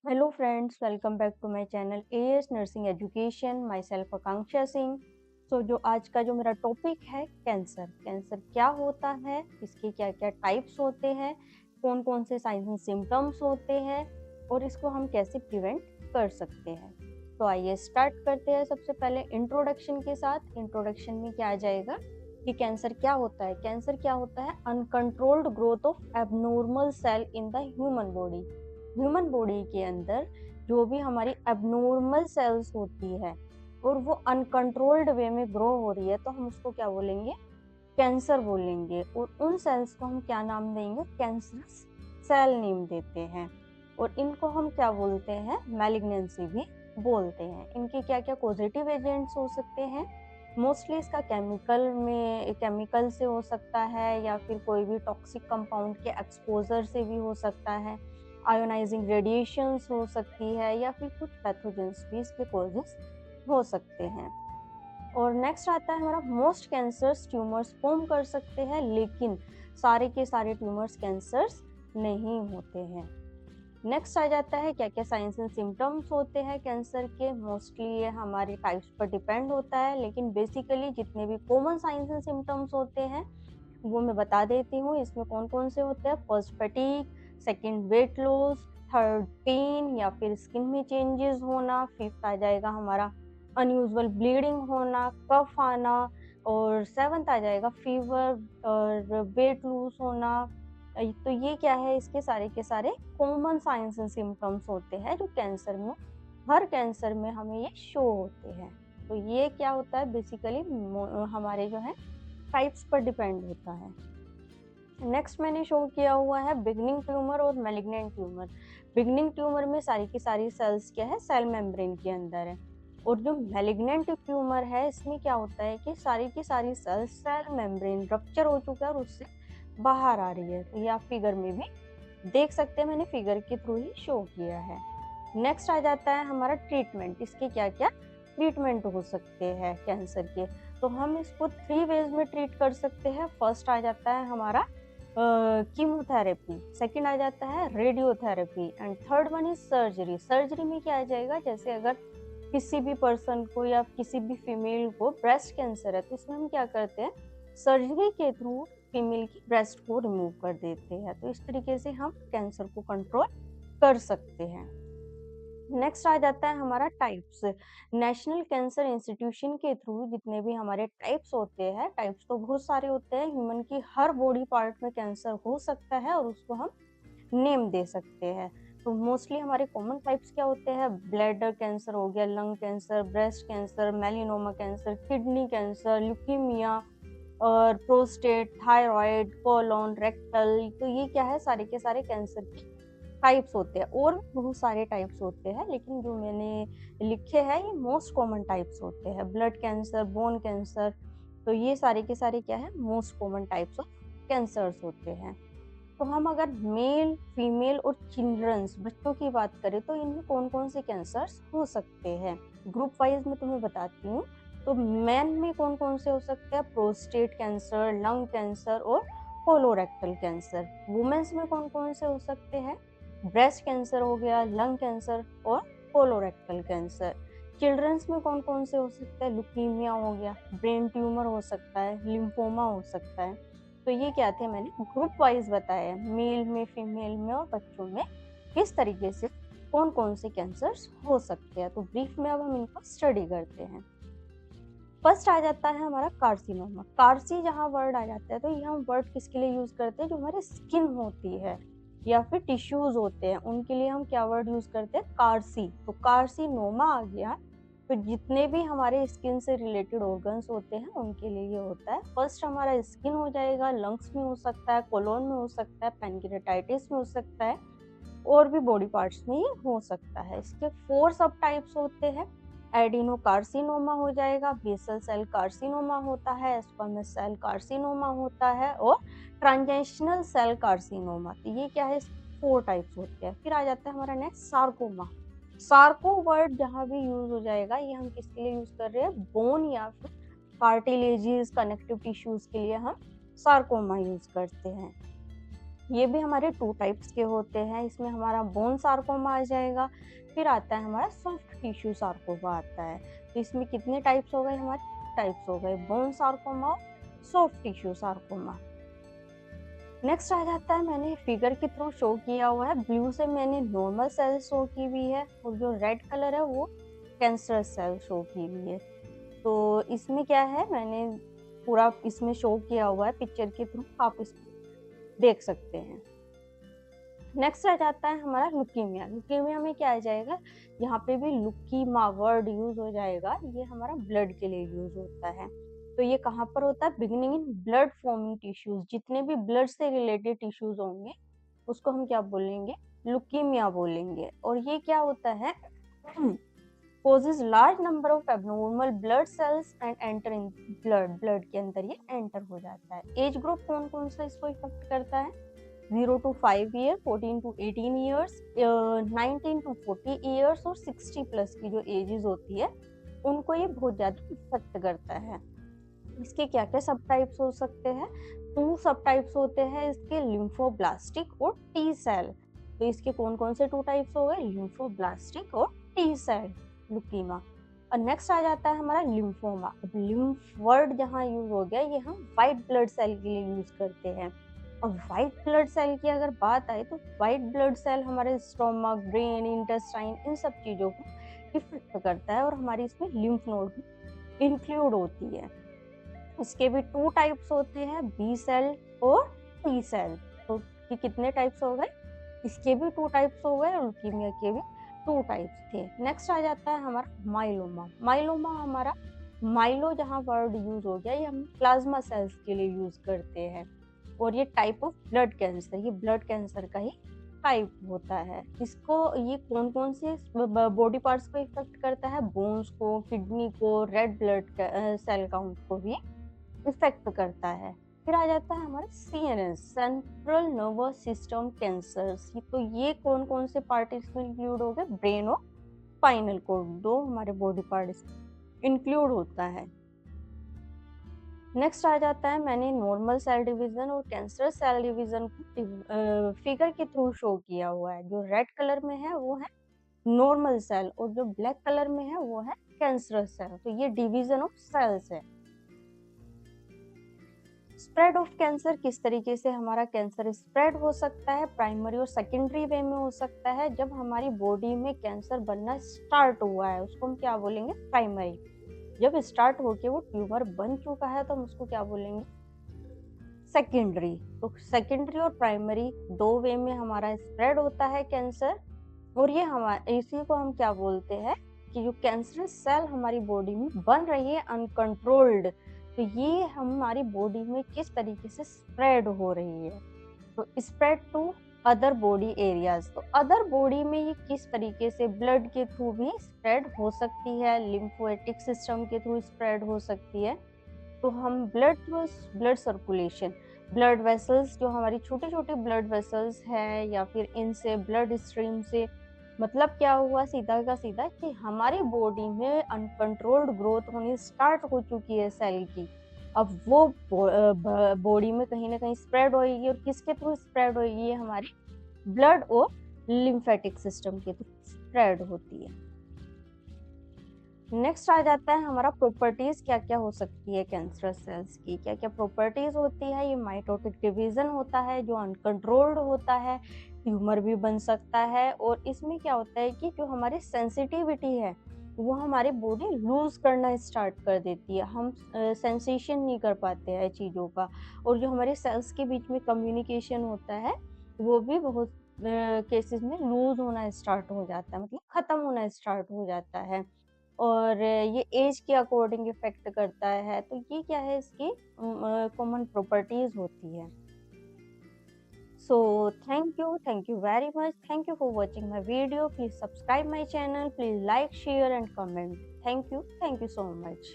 Hello friends, welcome back to my channel AS nursing education. Myself Akanksha Singh. जो आज का जो मेरा टॉपिक है कैंसर। कैंसर क्या होता है, इसके क्या क्या टाइप्स होते हैं, कौन कौन से साइंस एंड सिम्टम्स होते हैं और इसको हम कैसे प्रिवेंट कर सकते हैं। तो आइए स्टार्ट करते हैं। सबसे पहले इंट्रोडक्शन के साथ। इंट्रोडक्शन में क्या आ जाएगा कि कैंसर क्या होता है। कैंसर क्या होता है? Uncontrolled growth of abnormal cell in the human body. Human body के अंदर जो भी हमारी एबनॉर्मल सेल्स होती है और वो अनकंट्रोल्ड वे में ग्रो हो रही है, तो हम उसको क्या बोलेंगे? कैंसर बोलेंगे। और उन सेल्स को हम क्या नाम देंगे? कैंसरस सेल नेम देते हैं। और इनको हम क्या बोलते हैं? मैलिग्नेंसी भी बोलते हैं। इनके क्या क्या पॉजिटिव एजेंट्स हो सकते हैं? मोस्टली इसका केमिकल से हो सकता है या फिर कोई भी टॉक्सिक कंपाउंड के एक्सपोजर से भी हो सकता है। आयोनाइजिंग रेडिएशंस हो सकती है या फिर कुछ पैथोजेंस भी इसके कॉजेस हो सकते हैं। और नेक्स्ट आता है हमारा मोस्ट कैंसर्स ट्यूमर्स फॉर्म कर सकते हैं, लेकिन सारे के सारे ट्यूमर्स कैंसर्स नहीं होते हैं। नेक्स्ट आ जाता है क्या क्या साइंस एंड सिम्टम्स होते हैं कैंसर के। मोस्टली ये हमारे टाइप्स पर डिपेंड होता है, लेकिन बेसिकली जितने भी कॉमन साइंस एंड सिम्टम्स होते हैं वो मैं बता देती हूँ। इसमें कौन कौन से होते हैं? First fatigue, second weight loss, third pain या फिर स्किन में चेंजेस होना, फिफ्थ आ जाएगा हमारा अनयूजुअल ब्लीडिंग होना, कफ आना, और सेवंथ आ जाएगा फीवर और वेट लूज होना। तो ये क्या है? इसके सारे के सारे कॉमन साइंस एंड सिम्टम्स होते हैं जो कैंसर में, हर कैंसर में हमें ये शो होते हैं। तो ये क्या होता है? बेसिकली हमारे जो है टाइप्स पर डिपेंड होता है। नेक्स्ट मैंने शो किया हुआ है बिगनिंग ट्यूमर और मैलिग्नेंट ट्यूमर। बिगनिंग ट्यूमर में सारी की सारी सेल्स क्या है? सेल मेम्ब्रेन के अंदर है। और जो मैलिग्नेंट ट्यूमर है इसमें क्या होता है कि सारी की सारी सेल्स सेल मेम्ब्रेन रप्चर हो चुका है और उससे बाहर आ रही है। तो ये आप फिगर में भी देख सकते हैं, मैंने फिगर के थ्रू ही शो किया है। नेक्स्ट आ जाता है हमारा ट्रीटमेंट। इसके क्या क्या ट्रीटमेंट हो सकते हैं कैंसर के? तो हम इसको 3 वेज में ट्रीट कर सकते हैं। फर्स्ट आ जाता है हमारा कीमोथेरेपी, सेकंड आ जाता है radiotherapy and third one is surgery. Surgery में क्या आ जाएगा? जैसे अगर किसी भी पर्सन को या किसी भी फीमेल को ब्रेस्ट कैंसर है तो इसमें हम क्या करते हैं? सर्जरी के थ्रू फीमेल की ब्रेस्ट को रिमूव कर देते हैं। तो इस तरीके से हम कैंसर को कंट्रोल कर सकते हैं। नेक्स्ट आ जाता है हमारा टाइप्स। नेशनल कैंसर इंस्टीट्यूशन के थ्रू जितने भी हमारे टाइप्स होते हैं, टाइप्स तो बहुत सारे होते हैं, ह्यूमन की हर बॉडी पार्ट में कैंसर हो सकता है और उसको हम नेम दे सकते हैं। तो मोस्टली हमारे कॉमन टाइप्स क्या होते हैं? ब्लैडर कैंसर हो गया, lung cancer, breast cancer, melanoma cancer, kidney cancer, leukaemia और प्रोस्टेट, थायराइड, कोलोन, रेक्टल। तो ये क्या है? सारे के सारे कैंसर के टाइप्स होते हैं। और बहुत सारे टाइप्स होते हैं, लेकिन जो मैंने लिखे हैं ये मोस्ट कॉमन टाइप्स होते हैं। ब्लड कैंसर, बोन कैंसर, तो ये सारे के सारे क्या है? Most common types of cancers होते हैं। तो हम अगर मेल, फीमेल और चिल्ड्रंस, बच्चों की बात करें तो इनमें कौन कौन से कैंसर्स हो सकते हैं? ग्रुप वाइज में तुम्हें बताती हूँ। तो मैन में कौन कौन से हो सकते हैं? प्रोस्टेट कैंसर, लंग कैंसर और कोलोरेक्टल कैंसर। वुमेन्स में कौन कौन से हो सकते हैं? ब्रेस्ट कैंसर हो गया, लंग कैंसर और कोलोरेक्टल कैंसर। चिल्ड्रंस में कौन कौन से हो सकते हैं? लुकीमिया हो गया, ब्रेन ट्यूमर हो सकता है, लिम्फोमा हो सकता है। तो ये क्या थे? मैंने ग्रुप वाइज बताया, मेल में, फीमेल में और बच्चों में किस तरीके से कौन कौन से कैंसर्स हो सकते हैं। तो ब्रीफ में अब हम इनको स्टडी करते हैं। फर्स्ट आ जाता है हमारा कार्सिनोमा। कार्सी जहाँ वर्ड आ जाता है तो ये हम वर्ड किसके लिए यूज करते हैं? जो हमारे स्किन होती है या फिर टिश्यूज होते हैं उनके लिए हम क्या वर्ड यूज करते हैं? कार्सी। तो कार्सिनोमा आ गया। तो जितने भी हमारे स्किन से रिलेटेड ऑर्गन्स होते हैं उनके लिए ये होता है। फर्स्ट हमारा स्किन हो जाएगा, लंग्स में हो सकता है, कोलोन में हो सकता है, पैनक्रियाटाइटिस में हो सकता है और भी बॉडी पार्ट्स में ये हो सकता है। इसके 4 सब टाइप्स होते हैं। एडिनो कार्सिनोमा हो जाएगा, बेसल सेल कार्सिनोमा होता है, स्क्वामस सेल कार्सिनोमा होता है और ट्रांजेशनल सेल कार्सिनोमा। तो ये क्या है? 4 टाइप्स होते हैं। फिर आ जाता है हमारा नेक्स्ट सार्कोमा। सार्को वर्ड जहाँ भी यूज हो जाएगा ये हम किसके लिए यूज कर रहे हैं? बोन या फिर कार्टिलेजेस, कनेक्टिव टिश्यूज के लिए हम सार्कोमा यूज करते हैं। ये भी हमारे 2 टाइप्स के होते हैं। इसमें हमारा बोन सार्कोमा आ जाएगा, फिर आता है हमारा सॉफ्ट टिश्यू सार्कोमा आता है। तो इसमें कितने टाइप्स हो गए हमारे? टाइप्स हो गए, बोन सार्कोमा और सॉफ्ट टिश्यू सार्कोमा। नेक्स्ट आ जाता है, मैंने फिगर के थ्रू शो किया हुआ है, ब्लू से मैंने नॉर्मल सेल शो की हुई है और जो रेड कलर है वो कैंसरस सेल शो की हुई है। तो इसमें क्या है, मैंने पूरा इसमें शो किया हुआ है पिक्चर के थ्रू, आप इसको देख सकते हैं। नेक्स्ट आ जाता है हमारा लुकीमिया। लुकीमिया में क्या आ जाएगा, यहाँ पे भी लुकीमा वर्ड यूज हो जाएगा, ये हमारा ब्लड के लिए यूज होता है। तो ये कहाँ पर होता है? Beginning in blood forming tissues, जितने भी ब्लड से रिलेटेड टिश्यूज होंगे उसको हम क्या बोलेंगे? लुकीमिया बोलेंगे। और ये क्या होता है? causes large number of abnormal blood cells and enter in blood के अंदर ये एंटर हो जाता है। एज ग्रुप कौन कौन सा इसको इफेक्ट करता है? 0 to 5 year, 14 to 18 years, 19 to 40 years और 60 प्लस की जो एजेस होती है उनको ये बहुत ज्यादा इफेक्ट करता है। इसके क्या क्या सब टाइप्स हो सकते हैं? 2 सब टाइप्स होते हैं इसके, लिम्फोब्लास्टिक और टी सेल। तो इसके कौन कौन से 2 टाइप्स हो गए? लिम्फोब्लास्टिक और टी सेल लुकीमा। और नेक्स्ट आ जाता है हमारा लिम्फोमा। अब लिम्फ वर्ड जहाँ यूज हो गया, ये हम व्हाइट ब्लड सेल के लिए यूज करते हैं। और व्हाइट ब्लड सेल की अगर बात आए तो व्हाइट ब्लड सेल हमारे स्टोमक, ब्रेन, इंटेस्टाइन, इन सब चीजों को इफेक्ट करता है और हमारी इसमें लिम्फ नोड भी इंक्लूड होती है। इसके भी 2 टाइप्स होते हैं, बी सेल और टी सेल। तो ये कितने टाइप्स हो गए? इसके भी 2 टाइप्स हो गए और लुकीमिया के भी 2 टाइप्स थे। नेक्स्ट आ जाता है हमारा माइलोमा। माइलोमा हमारा, माइलो जहाँ वर्ड यूज हो गया, ये हम प्लाज्मा सेल्स के लिए यूज करते हैं। और ये टाइप ऑफ ब्लड कैंसर, ये ब्लड कैंसर का ही टाइप होता है। इसको ये कौन कौन से बॉडी पार्ट्स को इफेक्ट करता है? बोन्स को, किडनी को, रेड ब्लड सेल काउंट को भी इफेक्ट करता है। फिर आ जाता है हमारा CNS, central nervous system cancers. तो ये कौन कौन से पार्ट इसमें इंक्लूड हो गए? ब्रेन और स्पाइनल कोड, 2 हमारे बॉडी पार्ट इंक्लूड होता है। नेक्स्ट आ जाता है, मैंने नॉर्मल सेल डिवीजन और कैंसर सेल डिवीजन को फिगर के थ्रू शो किया हुआ है। जो रेड कलर में है वो है नॉर्मल सेल और जो ब्लैक कलर में है वो है कैंसर सेल। तो ये डिवीजन ऑफ सेल्स है। स्प्रेड ऑफ कैंसर, किस तरीके से हमारा कैंसर स्प्रेड हो सकता है? प्राइमरी और सेकेंडरी वे में हो सकता है। जब हमारी बॉडी में कैंसर बनना स्टार्ट हुआ है उसको हम क्या बोलेंगे? प्राइमरी। जब स्टार्ट होके वो ट्यूमर बन चुका है तो हम उसको क्या बोलेंगे? सेकेंडरी। तो सेकेंडरी और प्राइमरी 2 वे में हमारा स्प्रेड होता है कैंसर। और ये हमारे, इसी को हम क्या बोलते हैं कि जो कैंसरस सेल हमारी बॉडी में बन रही है अनकंट्रोल्ड, तो ये हमारी बॉडी में किस तरीके से स्प्रेड हो रही है। तो spread to other body areas. तो अदर बॉडी में ये किस तरीके से ब्लड के थ्रू भी स्प्रेड हो सकती है, लिम्फोएटिक सिस्टम के थ्रू स्प्रेड हो सकती है। तो हम blood through, blood circulation, blood vessels, जो हमारी छोटी छोटी ब्लड वेसल्स है या फिर इनसे ब्लड स्ट्रीम से, मतलब क्या हुआ सीधा का सीधा कि हमारी बॉडी में अनकंट्रोल्ड ग्रोथ होनी स्टार्ट हो चुकी है सेल की। अब वो बॉडी में कहीं ना कहीं स्प्रेड होगी और किसके थ्रू स्प्रेड होगी? ये हमारी ब्लड और लिम्फेटिक सिस्टम के थ्रू स्प्रेड होती है। नेक्स्ट आ जाता है हमारा प्रॉपर्टीज, क्या क्या हो सकती है कैंसर सेल्स की, क्या क्या प्रॉपर्टीज होती है। ये माइटोटिक डिवीजन होता है जो अनकंट्रोल्ड होता है, ट्यूमर भी बन सकता है। और इसमें क्या होता है कि जो हमारी सेंसिटिविटी है वो हमारी बॉडी लूज करना स्टार्ट कर देती है, हम सेंसेशन नहीं कर पाते हैं चीज़ों का। और जो हमारे सेल्स के बीच में कम्युनिकेशन होता है वो भी बहुत केसेस में लूज होना स्टार्ट हो जाता है, मतलब खत्म होना स्टार्ट हो जाता है। और ये एज के अकॉर्डिंग इफेक्ट करता है। तो ये क्या है, इसकी कॉमन प्रॉपर्टीज होती है। So thank you very much, thank you for watching my video. Please subscribe my channel, please like, share and comment. Thank you so much.